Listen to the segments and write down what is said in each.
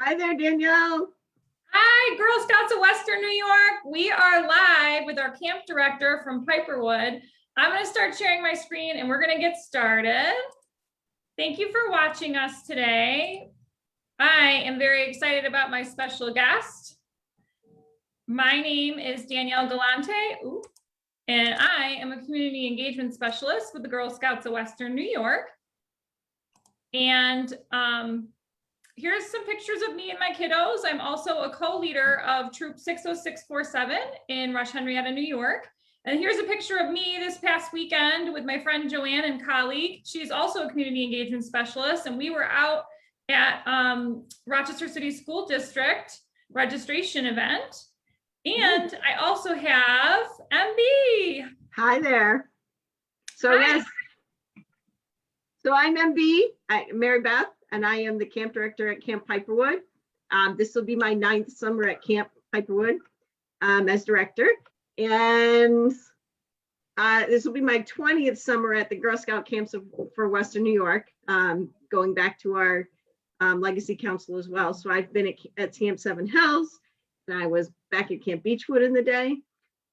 Hi there, Danielle. Hi, Girl Scouts of Western New York. We are live with our camp director from Piperwood. I'm going to start sharing my screen and we're going to get started. Thank you for watching us today. I am very excited about my special guest. My name is Danielle Gallante, and I am a community engagement specialist with the Girl Scouts of Western New York. And here's some pictures of me and my kiddos. I'm also a co-leader of Troop 60647 in Rush Henrietta, New York. And here's a picture of me this past weekend with my friend Joanne and colleague. She's also a community engagement specialist. And we were out at Rochester City School District registration event. And I also have MB. Hi there. So Hi. yes, so I'm MB, Mary Beth, and I am the camp director at Camp Piperwood. This will be my 9th summer at Camp Piperwood as director. And this will be my 20th summer at the Girl Scout camps for Western New York, going back to our Legacy Council as well. So I've been at Camp Seven Hills, and I was back at Camp Beechwood in the day.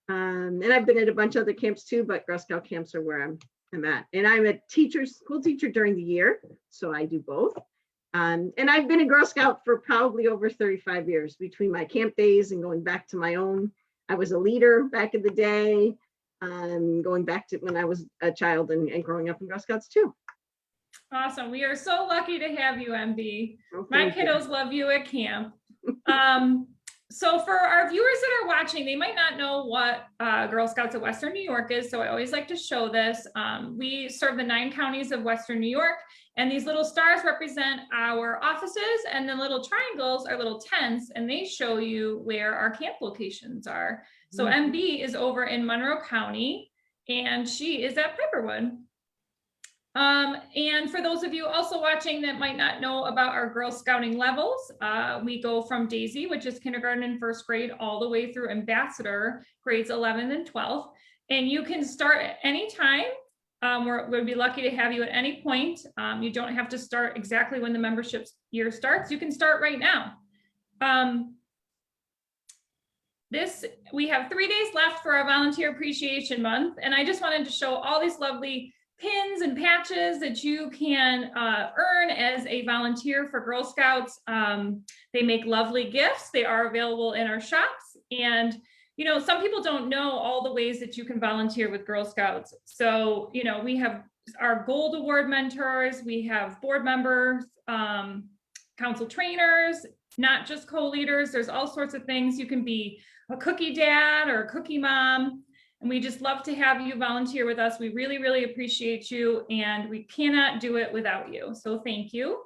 And I've been at a bunch of other camps too, but Girl Scout camps are where I'm at. And I'm a school teacher during the year, so I do both. And I've been a Girl Scout for probably over 35 years between my camp days and going back to my own. I was a leader back in the day, going back to when I was a child and growing up in Girl Scouts too. Awesome. We are so lucky to have you, MB. Oh, My thank you. kiddos love you at camp. So for our viewers that are watching, they might not know what Girl Scouts of Western New York is, so I always like to show this. We serve the 9 counties of Western New York, and these little stars represent our offices, and the little triangles are little tents, and they show you where our camp locations are. So MB is over in Monroe County, and she is at Piperwood. And for those of you also watching that might not know about our Girl Scouting levels, we go from Daisy, which is kindergarten and first grade, all the way through Ambassador, grades 11 and 12. And you can start at any time. We'd be lucky to have you at any point. You don't have to start exactly when the membership year starts. You can start right now. We have 3 days left for our Volunteer Appreciation Month. And I just wanted to show all these lovely pins and patches that you can earn as a volunteer for Girl Scouts. They make lovely gifts. They are available in our shops. And, you know, some people don't know all the ways that you can volunteer with Girl Scouts. So, you know, we have our Gold Award mentors, we have board members, council trainers, not just co-leaders. There's all sorts of things. You can be a cookie dad or a cookie mom. And we just love to have you volunteer with us. We really, really appreciate you, and we cannot do it without you. So thank you.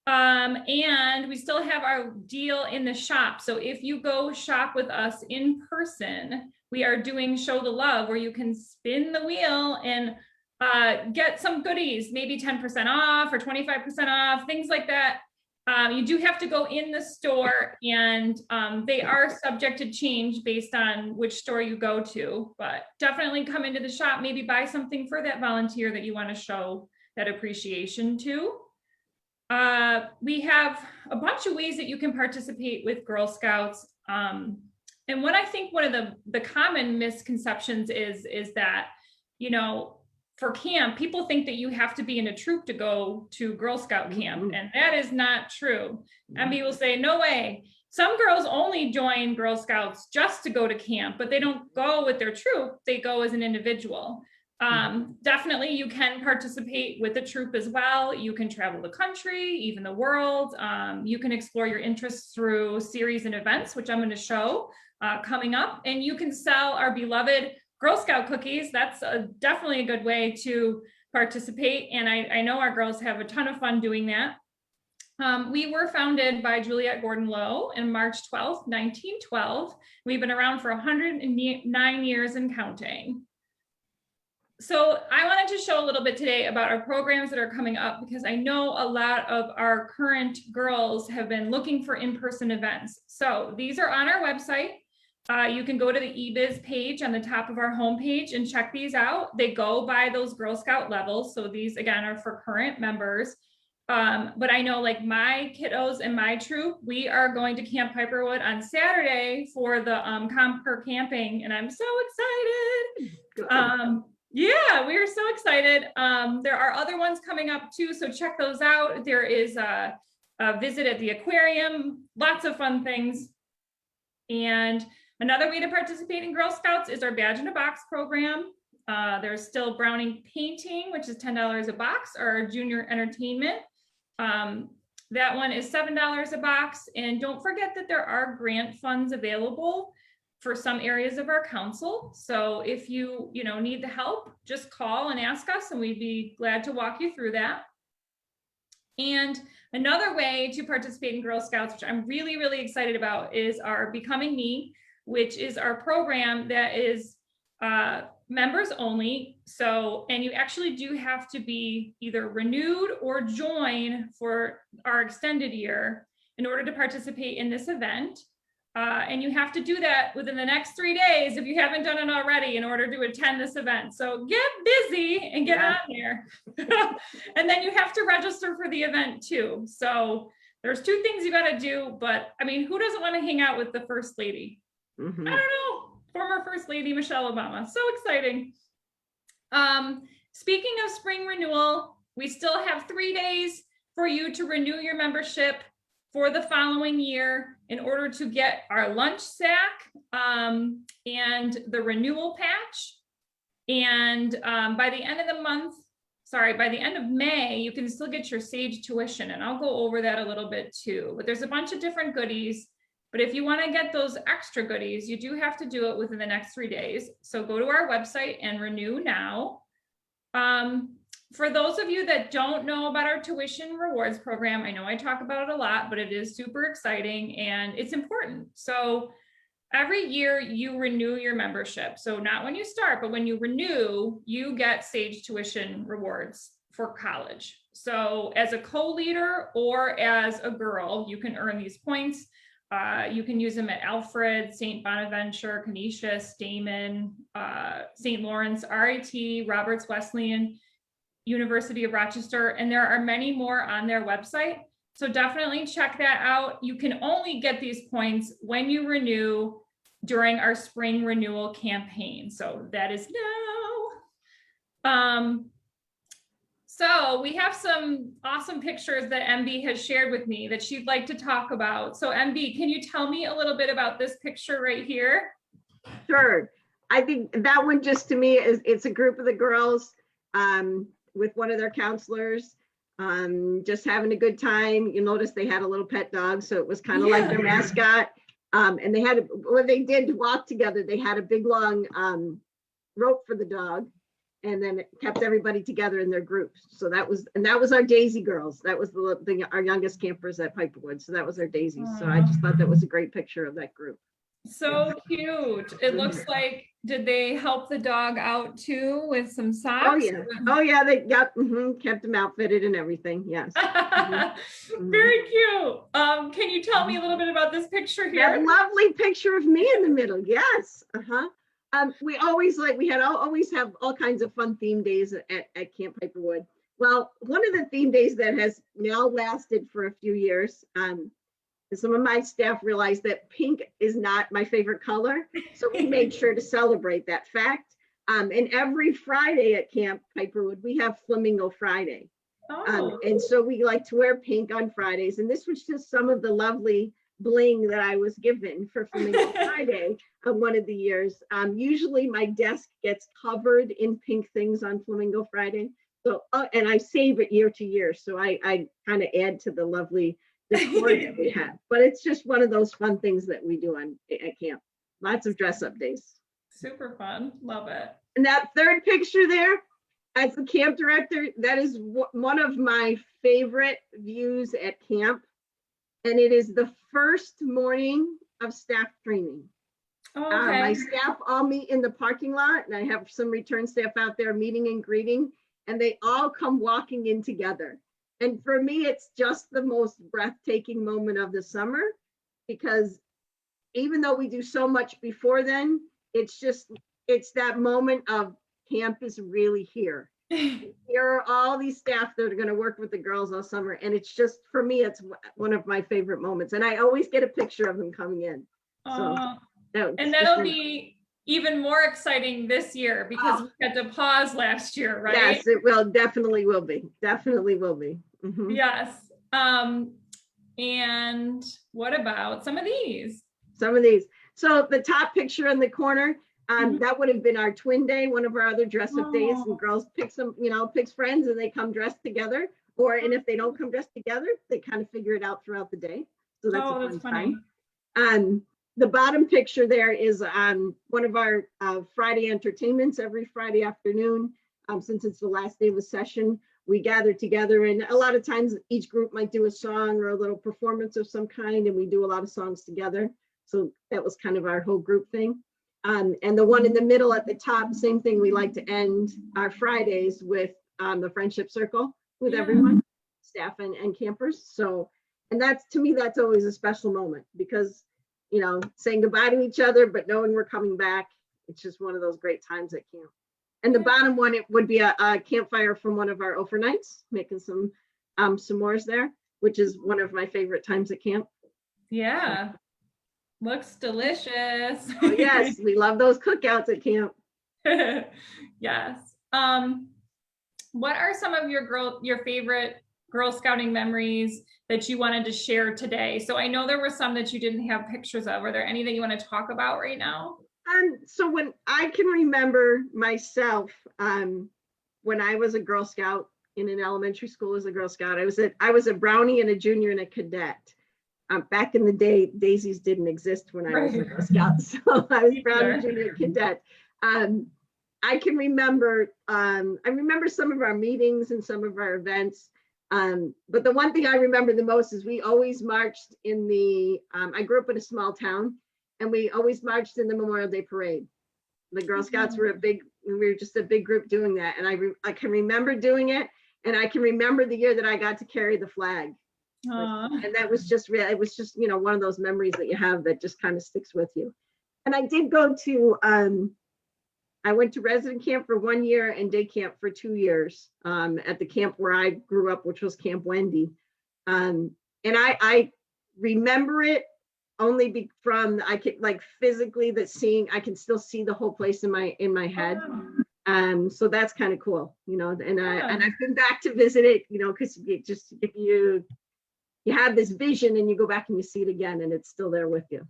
And we still have our deal in the shop. So if you go shop with us in person, we are doing Show the Love, where you can spin the wheel and get some goodies, maybe 10% off or 25% off, things like that. You do have to go in the store, and they are subject to change based on which store you go to, but definitely come into the shop, maybe buy something for that volunteer that you want to show that appreciation to. We have a bunch of ways that you can participate with Girl Scouts. And what I think one of the common misconceptions is that, you know, for camp, people think that you have to be in a troop to go to Girl Scout camp, and that is not true. And people say, no way. Some girls only join Girl Scouts just to go to camp, but they don't go with their troop. They go as an individual. Definitely, you can participate with a troop as well. You can travel the country, even the world. You can explore your interests through series and events, which I'm going to show coming up. And you can sell our beloved Girl Scout cookies. That's definitely a good way to participate. And I know our girls have a ton of fun doing that. We were founded by Juliette Gordon Lowe on March 12th, 1912. We've been around for 109 years and counting. So I wanted to show a little bit today about our programs that are coming up, because I know a lot of our current girls have been looking for in-person events. So these are on our website. You can go to the eBiz page on the top of our homepage and check these out. They go by those Girl Scout levels. So these, again, are for current members. But I know like my kiddos and my troop, we are going to Camp Piperwood on Saturday for the Comper camping, and I'm so excited. Good. Yeah, we are so excited. There are other ones coming up too, so check those out. There is a visit at the aquarium, lots of fun things. And another way to participate in Girl Scouts is our Badge in a Box program. There's still Browning painting, which is $10 a box, or junior entertainment. That one is $7 a box. And don't forget that there are grant funds available for some areas of our council. So if you need the help, just call and ask us, and we'd be glad to walk you through that. And another way to participate in Girl Scouts, which I'm really, really excited about, is our Becoming Me, which is our program that is members only. So, and you actually do have to be either renewed or join for our extended year in order to participate in this event. And you have to do that within the next 3 days if you haven't done it already in order to attend this event. So get busy and get on there. And then you have to register for the event too. So there's 2 things you got to do, but I mean, who doesn't want to hang out with the First Lady? Mhm. I don't know. Former First Lady Michelle Obama. So exciting. Speaking of spring renewal, we still have 3 days for you to renew your membership for the following year in order to get our lunch sack and the renewal patch. And by the end of the month, by the end of May, you can still get your SAGE tuition. And I'll go over that a little bit too. But there's a bunch of different goodies. But if you want to get those extra goodies, you do have to do it within the next 3 days. So go to our website and renew now. For those of you that don't know about our tuition rewards program, I know I talk about it a lot, but it is super exciting and it's important. So every year you renew your membership. So not when you start, but when you renew, you get SAGE tuition rewards for college. So as a co-leader or as a girl, you can earn these points. You can use them at Alfred, St. Bonaventure, Canisius, Damon, St. Lawrence, RIT, Roberts Wesleyan, University of Rochester, and there are many more on their website. So definitely check that out. You can only get these points when you renew during our spring renewal campaign. So that is now. So we have some awesome pictures that MB has shared with me that she'd like to talk about. So MB, can you tell me a little bit about this picture right here? Sure. I think that one just to me it's a group of the girls with one of their counselors just having a good time. You notice they had a little pet dog, so it was kind of like their mascot. And they had when they did walk together, they had a big long rope for the dog, and then it kept everybody together in their groups. So that was our Daisy girls. That was our youngest campers at Piperwood. So that was our Daisies. So I just thought that was a great picture of that group. So cute. It looks like, did they help the dog out too with some socks? Oh yeah, they got kept them outfitted and everything. Yes. Very cute. Can you tell me a little bit about this picture here? That lovely picture of me in the middle. Yes. We always always have all kinds of fun theme days at Camp Piperwood. Well, one of the theme days that has now lasted for a few years, some of my staff realized that pink is not my favorite color. So we made sure to celebrate that fact. And every Friday at Camp Piperwood, we have Flamingo Friday. And so we like to wear pink on Fridays. And this was just some of the lovely bling that I was given for Flamingo Friday on one of the years. Usually my desk gets covered in pink things on Flamingo Friday. So, and I save it year to year. So I kind of add to the lovely decor that we have. But it's just one of those fun things that we do at camp. Lots of dress up days. Super fun. Love it. And that third picture there, as the camp director, that is one of my favorite views at camp. And it is the first morning of staff training. Okay. My staff all meet in the parking lot, and I have some return staff out there meeting and greeting, and they all come walking in together. And for me, it's just the most breathtaking moment of the summer, because even though we do so much before then, it's that moment of camp is really here. Here are all these staff that are going to work with the girls all summer. And it's just, for me, it's one of my favorite moments. And I always get a picture of them coming in. So, and that'll be even more exciting this year because we had to pause last year, right? Yes, it will. Definitely will be. Definitely will be. Mm-hmm. Yes. And what about some of these? Some of these. So the top picture in the corner, that would have been our twin day, one of our other dress up days, and girls pick some, picks friends and they come dressed together. And if they don't come dressed together, they kind of figure it out throughout the day. So that's a fun time. The bottom picture there is one of our Friday entertainments every Friday afternoon. Since it's the last day of the session, we gather together, and a lot of times each group might do a song or a little performance of some kind, and we do a lot of songs together. So that was kind of our whole group thing. And the one in the middle at the top, same thing. We like to end our Fridays with the friendship circle with everyone, staff and campers. So, and that's, to me, that's always a special moment because, saying goodbye to each other, but knowing we're coming back, it's just one of those great times at camp. And the bottom one, it would be a campfire from one of our overnights, making some s'mores there, which is one of my favorite times at camp. Yeah. Looks delicious. Oh, yes, we love those cookouts at camp. Yes. What are some of your favorite Girl Scouting memories that you wanted to share today? So I know there were some that you didn't have pictures of. Are there any that you want to talk about right now? So when I can remember myself, when I was a Girl Scout in an elementary school as a Girl Scout, I was a brownie and a junior and a cadet. Back in the day, daisies didn't exist when I was a Girl Scout, so I was brownie, junior, cadet. I can remember, I remember some of our meetings and some of our events. But the one thing I remember the most is we always marched in I grew up in a small town, and we always marched in the Memorial Day Parade. The Girl Scouts were we were just a big group doing that. And I can remember doing it. And I can remember the year that I got to carry the flag. And that was just real. It was just, one of those memories that you have that just kind of sticks with you. And I did go to, I went to resident camp for 1 year and day camp for 2 years at the camp where I grew up, which was Camp Wendy. And I remember it only from, I could physically I can still see the whole place in my head. So that's kind of cool, and I've been back to visit it, because if you have this vision and you go back and you see it again and it's still there with you.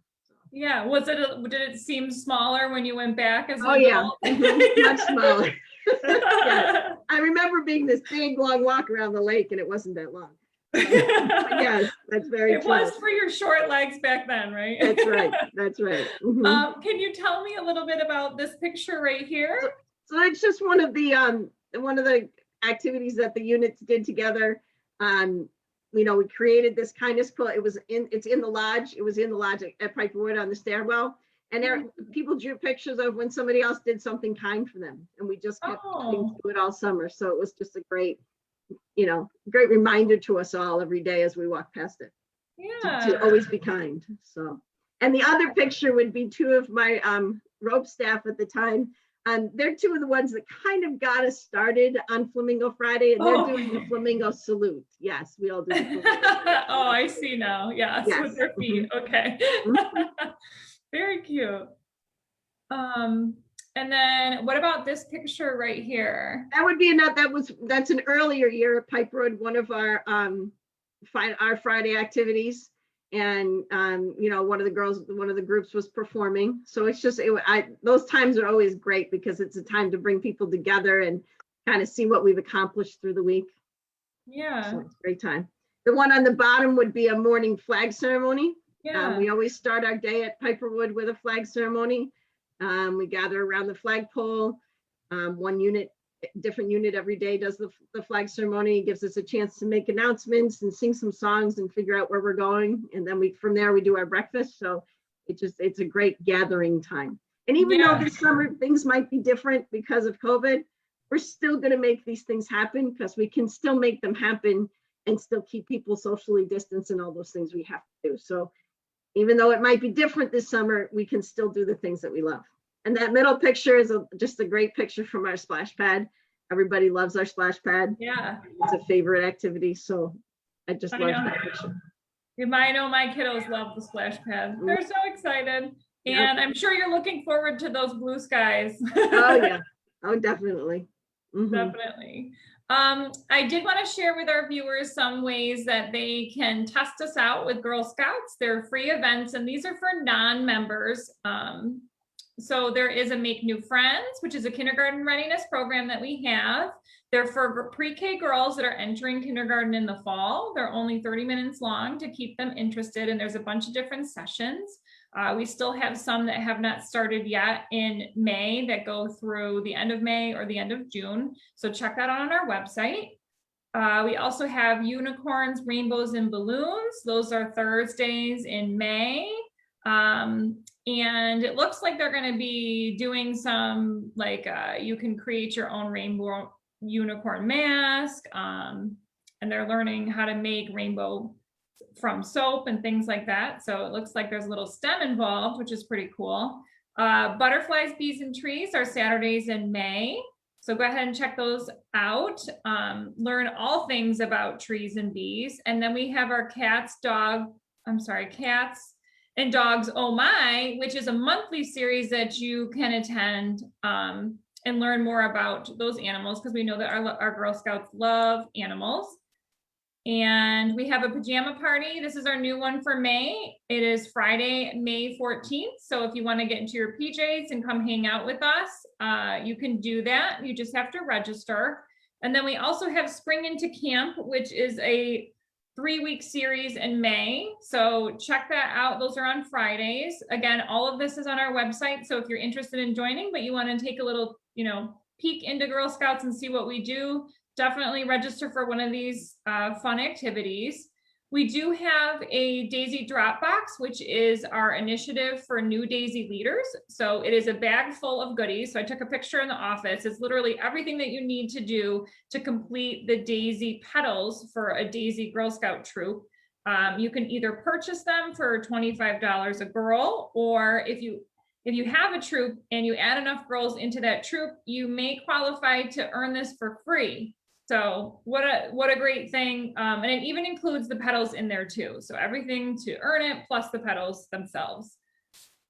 Yeah. Did it seem smaller when you went back as an adult? Yeah. Much smaller. Yes. I remember being this big long walk around the lake and it wasn't that long. Yes, that's very true. It was for your short legs back then, right? That's right. That's right. Mm-hmm. Can you tell me a little bit about this picture right here? So it's just one of the activities that the units did together. We created this kindness quilt. It's in the lodge. It was in the lodge at Piperwood on the stairwell. And people drew pictures of when somebody else did something kind for them. And we just kept doing it all summer. So it was just a great reminder to us all every day as we walk past it. Yeah. To always be kind. So, and the other picture would be two of my rope staff at the time. They're two of the ones that kind of got us started on Flamingo Friday, and they're doing the flamingo salute. Yes, we all do. Oh, I see now. Yes, with their feet. Okay. Very cute. And then what about this picture right here? That would be that's an earlier year at Piperwood, one of our Friday activities. And one of the groups was performing. So it's just those times are always great because it's a time to bring people together and kind of see what we've accomplished through the week. Yeah. So it's a great time. The one on the bottom would be a morning flag ceremony. Yeah. We always start our day at Piperwood with a flag ceremony. We gather around the flagpole. Different unit every day does the flag ceremony, gives us a chance to make announcements and sing some songs and figure out where we're going. And then from there we do our breakfast. So it's a great gathering time. And even though this summer things might be different because of COVID, we're still going to make these things happen because we can still make them happen and still keep people socially distanced and all those things we have to do. So even though it might be different this summer, we can still do the things that we love. And that middle picture is just a great picture from our splash pad. Everybody loves our splash pad. Yeah. It's a favorite activity, so I just I love know. that picture. I know my kiddos love the splash pad. They're so excited. Yep. And I'm sure you're looking forward to those blue skies. Oh yeah. Oh, definitely. Mhm. Definitely. I did want to share with our viewers some ways that they can test us out with Girl Scouts. They're free events, and these are for non-members. So there is a Make New Friends, which is a kindergarten readiness program that we have. They're for pre-K girls that are entering kindergarten in the fall. They're only 30 minutes long to keep them interested, and there's a bunch of different sessions. We still have some that have not started yet in May that go through the end of May or the end of June. So check that out on our website. We also have unicorns, rainbows, and balloons. Those are Thursdays in May. And it looks like they're going to be doing some, like, you can create your own rainbow unicorn mask. And they're learning how to make rainbow from soap and things like that. So it looks like there's a little STEM involved, which is pretty cool. Butterflies, bees, and trees are Saturdays in May. So go ahead and check those out. Learn all things about trees and bees. And then we have our cats and dogs, oh my, which is a monthly series that you can attend and learn more about those animals, because we know that our Girl Scouts love animals. And we have a pajama party. This is our new one for May. It is Friday, May 14th. So if you want to get into your PJs and come hang out with us, you can do that. You just have to register. And then we also have Spring into Camp, which is a 3-week series in May. So check that out. Those are on Fridays. Again, all of this is on our website. So if you're interested in joining, but you want to take a little, peek into Girl Scouts and see what we do, definitely register for one of these fun activities. We do have a Daisy Dropbox, which is our initiative for new Daisy leaders. So it is a bag full of goodies. So I took a picture in the office. It's literally everything that you need to do to complete the Daisy petals for a Daisy Girl Scout troop. You can either purchase them for $25 a girl, or if you have a troop and you add enough girls into that troop, you may qualify to earn this for free. So what a great thing. And it even includes the petals in there too. So everything to earn it, plus the petals themselves.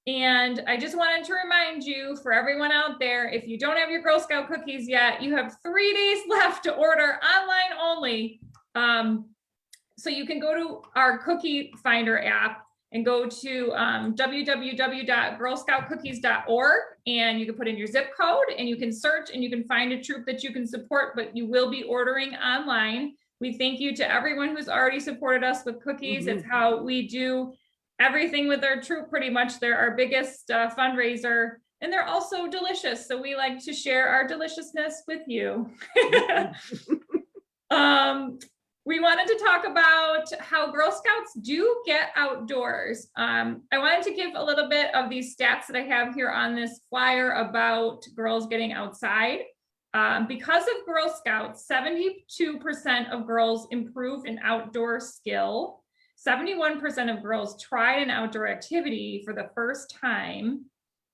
And I just wanted to remind you, for everyone out there, if you don't have your Girl Scout cookies yet, you have 3 days left to order online only. So you can go to our cookie finder app and go to www.girlscoutcookies.org, and you can put in your zip code and you can search and you can find a troop that you can support, but you will be ordering online. We thank you to everyone who's already supported us with cookies. It's how we do everything with our troop pretty much. They're our biggest fundraiser, and they're also delicious. So we like to share our deliciousness with you. We wanted to talk about how Girl Scouts do get outdoors. I wanted to give a little bit of these stats that I have here on this flyer about girls getting outside. Because of Girl Scouts, 72% of girls improved an outdoor skill. 71% of girls tried an outdoor activity for the first time.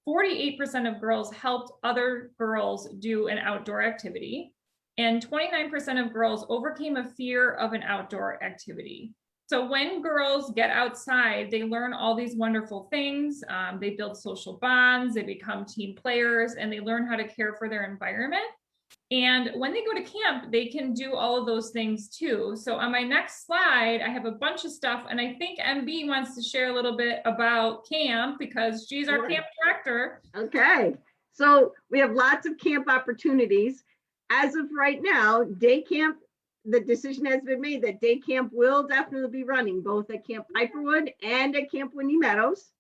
48% of girls helped other girls do an outdoor activity. And 29% of girls overcame a fear of an outdoor activity. So when girls get outside, they learn all these wonderful things. They build social bonds, they become team players, and they learn how to care for their environment. And when they go to camp, they can do all of those things too. So on my next slide, I have a bunch of stuff, and I think MB wants to share a little bit about camp because she's our camp director. Okay, so we have lots of camp opportunities. As of right now, day camp, the decision has been made that day camp will definitely be running both at Camp Piperwood and at Camp Windy Meadows.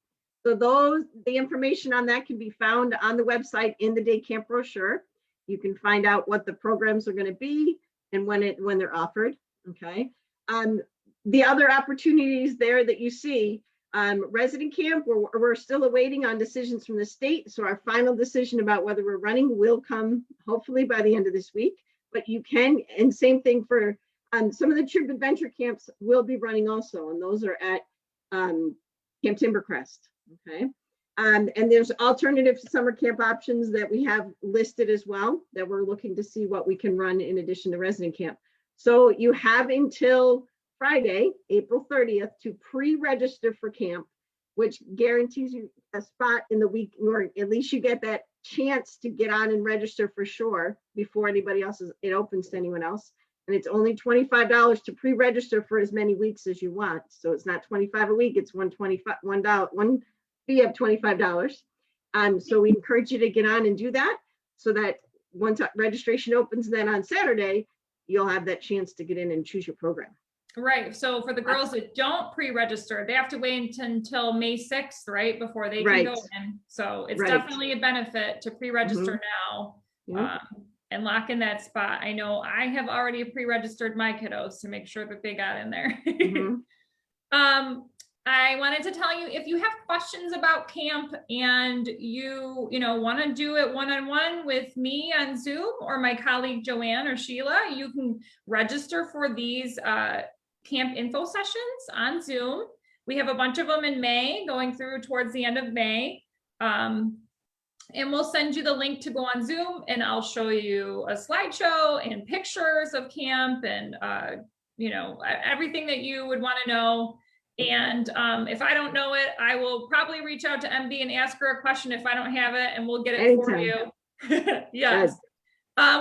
So the information on that can be found on the website in the day camp brochure. You can find out what the programs are going to be and when they're offered. Okay. The other opportunities there that you see, resident camp, we're still awaiting on decisions from the state. So our final decision about whether we're running will come hopefully by the end of this week. But you can, and same thing for some of the troop adventure camps will be running also, and those are at Camp Timbercrest. Okay. And there's alternative summer camp options that we have listed as well, that we're looking to see what we can run in addition to resident camp. So you have until Friday, April 30th, to pre-register for camp, which guarantees you a spot in the week, or at least you get that chance to get on and register for sure before anybody else it opens to anyone else. And it's only $25 to pre-register for as many weeks as you want. So it's not $25 a week, it's one fee of $25. So we encourage you to get on and do that, so that once registration opens, then on Saturday, you'll have that chance to get in and choose your program. Right. So for the girls that don't pre-register, they have to wait until May 6th, right, before they can go in. So it's definitely a benefit to pre-register now and lock in that spot. I know I have already pre-registered my kiddos to make sure that they got in there. I wanted to tell you, if you have questions about camp and you want to do it one-on-one with me on Zoom or my colleague Joanne or Sheila, you can register for these camp info sessions on Zoom. We have a bunch of them in May, going through towards the end of May. And we'll send you the link to go on Zoom, and I'll show you a slideshow and pictures of camp and everything that you would want to know. And if I don't know it, I will probably reach out to MB and ask her a question if I don't have it, and we'll get it for you. Yes.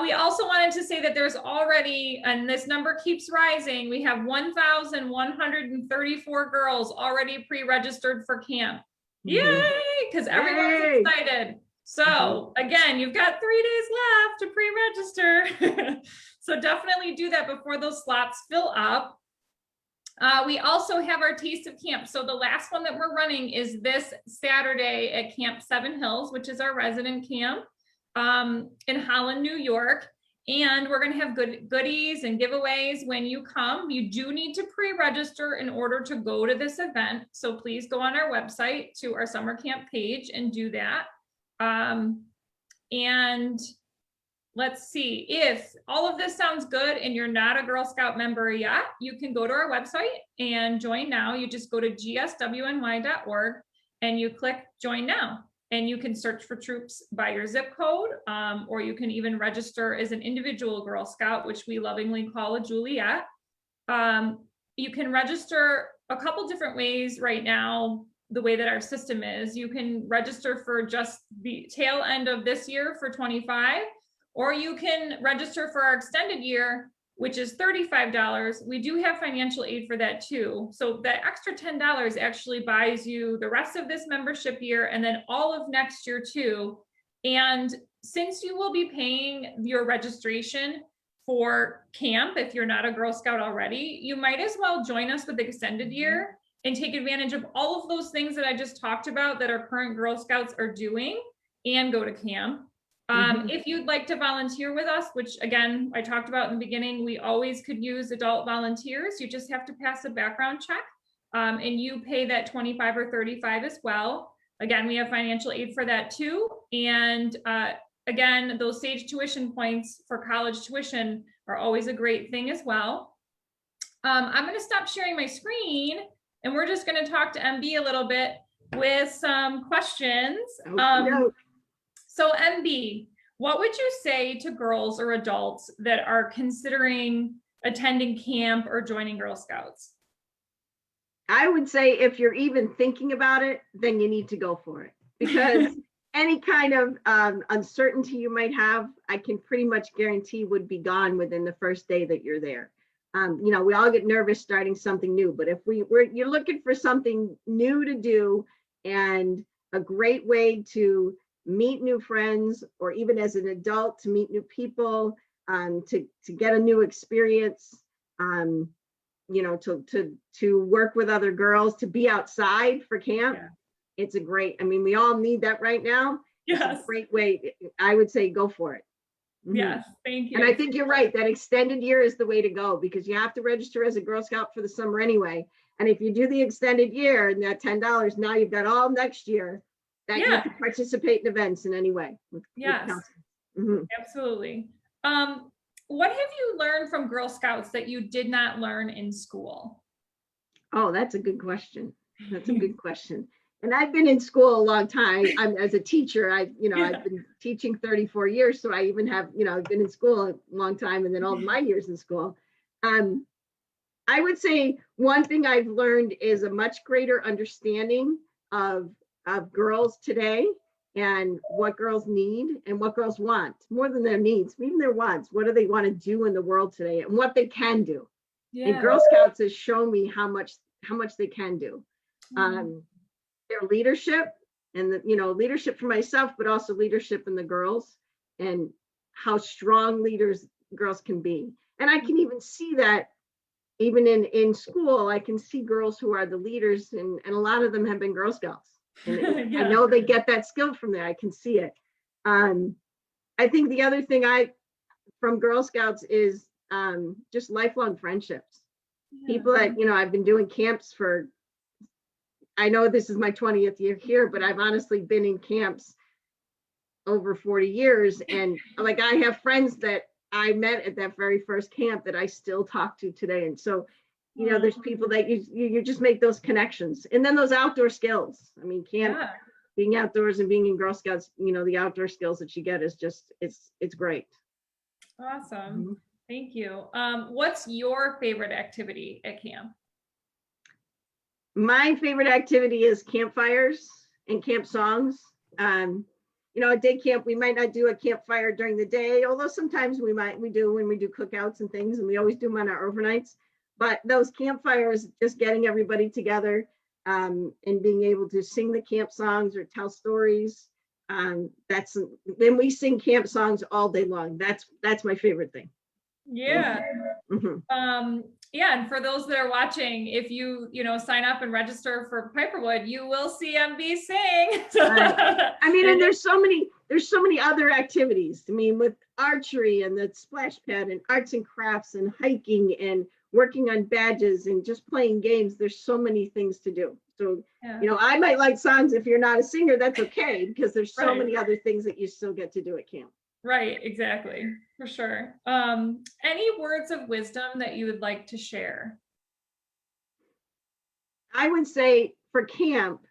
We also wanted to say that there's already, and this number keeps rising, we have 1,134 girls already pre-registered for camp. Yay! Because everyone's excited. So again, you've got 3 days left to pre-register. So definitely do that before those slots fill up. We also have our Taste of Camp. So the last one that we're running is this Saturday at Camp Seven Hills, which is our resident camp in Holland, New York. And we're going to have goodies and giveaways when you come. You do need to pre-register in order to go to this event. So please go on our website to our summer camp page and do that. And let's see, if all of this sounds good and you're not a Girl Scout member yet, you can go to our website and join now. You just go to gswny.org and you click join now, and you can search for troops by your zip code, or you can even register as an individual Girl Scout, which we lovingly call a Juliet. You can register a couple different ways right now. The way that our system is, you can register for just the tail end of this year for $25. Or you can register for our extended year, which is $35. We do have financial aid for that too. So that extra $10 actually buys you the rest of this membership year and then all of next year too. And since you will be paying your registration for camp, if you're not a Girl Scout already, you might as well join us with the extended year and take advantage of all of those things that I just talked about that our current Girl Scouts are doing and go to camp. If you'd like to volunteer with us, which again, I talked about in the beginning, we always could use adult volunteers. You just have to pass a background check, and you pay that $25 or $35 as well. Again, we have financial aid for that too. And again, those SAGE tuition points for college tuition are always a great thing as well. I'm going to stop sharing my screen, and we're just going to talk to MB a little bit with some questions. So MB, what would you say to girls or adults that are considering attending camp or joining Girl Scouts? I would say if you're even thinking about it, then you need to go for it, because any kind of uncertainty you might have, I can pretty much guarantee would be gone within the first day that you're there. We all get nervous starting something new, but if you're looking for something new to do and a great way to meet new friends, or even as an adult to meet new people, to get a new experience, to work with other girls, to be outside for camp. It's a great, we all need that right now. Yes. It's a great way. I would say go for it. Yes, thank you. And I think you're right, that extended year is the way to go, because you have to register as a Girl Scout for the summer anyway. And if you do the extended year and that $10, now you've got all next year that you can participate in events in any way. Yes, absolutely. What have you learned from Girl Scouts that you did not learn in school? Oh, that's a good question. That's a good question. And I've been in school a long time. As a teacher, I've Yeah. been teaching 34 years. So I even have, I've been in school a long time, and then all my years in school. I would say one thing I've learned is a much greater understanding of girls today and what girls need and what girls want, more than their needs, even their wants. What do they want to do in the world today and what they can do? And Girl Scouts has shown me how much they can do. Their leadership and leadership for myself, but also leadership in the girls and how strong leaders girls can be. And I can even see that even in school. I can see girls who are the leaders, and a lot of them have been Girl Scouts. And Yeah. I know they get that skill from there. I can see it. I think the other thing from Girl Scouts is just lifelong friendships. People that, I've been doing camps for, I know this is my 20th year here, but I've honestly been in camps over 40 years. And like, I have friends that I met at that very first camp that I still talk to today. And so, there's people that you just make those connections. And then those outdoor skills. I mean, being outdoors and being in Girl Scouts, the outdoor skills that you get is just, it's great. Awesome. Thank you. What's your favorite activity at camp? My favorite activity is campfires and camp songs. At day camp, we might not do a campfire during the day, although sometimes we do when we do cookouts and things, and we always do them on our overnights. But those campfires, just getting everybody together and being able to sing the camp songs or tell stories. Then we sing camp songs all day long. That's my favorite thing. Yeah. Yeah, and for those that are watching, if you sign up and register for Piperwood, you will see MB sing. Right. I mean, and there's so many other activities. I mean, with archery and the splash pad and arts and crafts and hiking and working on badges and just playing games. There's so many things to do. So, I might like songs. If you're not a singer, that's okay, because there's so many other things that you still get to do at camp. Right, exactly, for sure. Any words of wisdom that you would like to share? I would say for camp,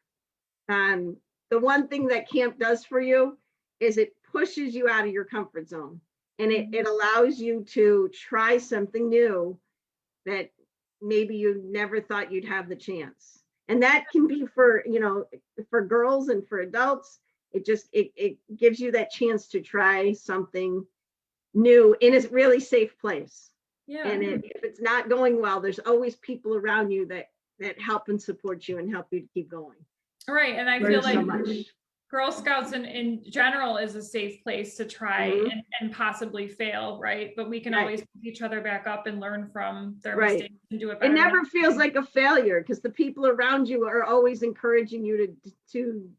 the one thing that camp does for you is it pushes you out of your comfort zone, and it allows you to try something new that maybe you never thought you'd have the chance. And that can be for girls and for adults. It gives you that chance to try something new in a really safe place. Yeah. And if it's not going well, there's always people around you that help and support you and help you to keep going. Right. And I feel like Girl Scouts in general is a safe place to try and possibly fail, right? But we can always pick each other back up and learn from their mistakes and do it better. It never feels like a failure, because the people around you are always encouraging you to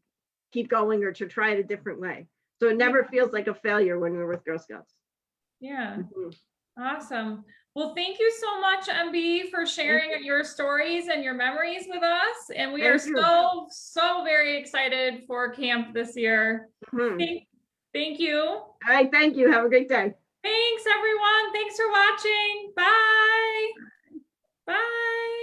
keep going or to try it a different way. So it never feels like a failure when we're with Girl Scouts. Yeah. Awesome. Well, thank you so much, MB, for sharing your stories and your memories with us. And we are so very excited for camp this year. Thank you. All right. Thank you. Have a great day. Thanks, everyone. Thanks for watching. Bye. Bye.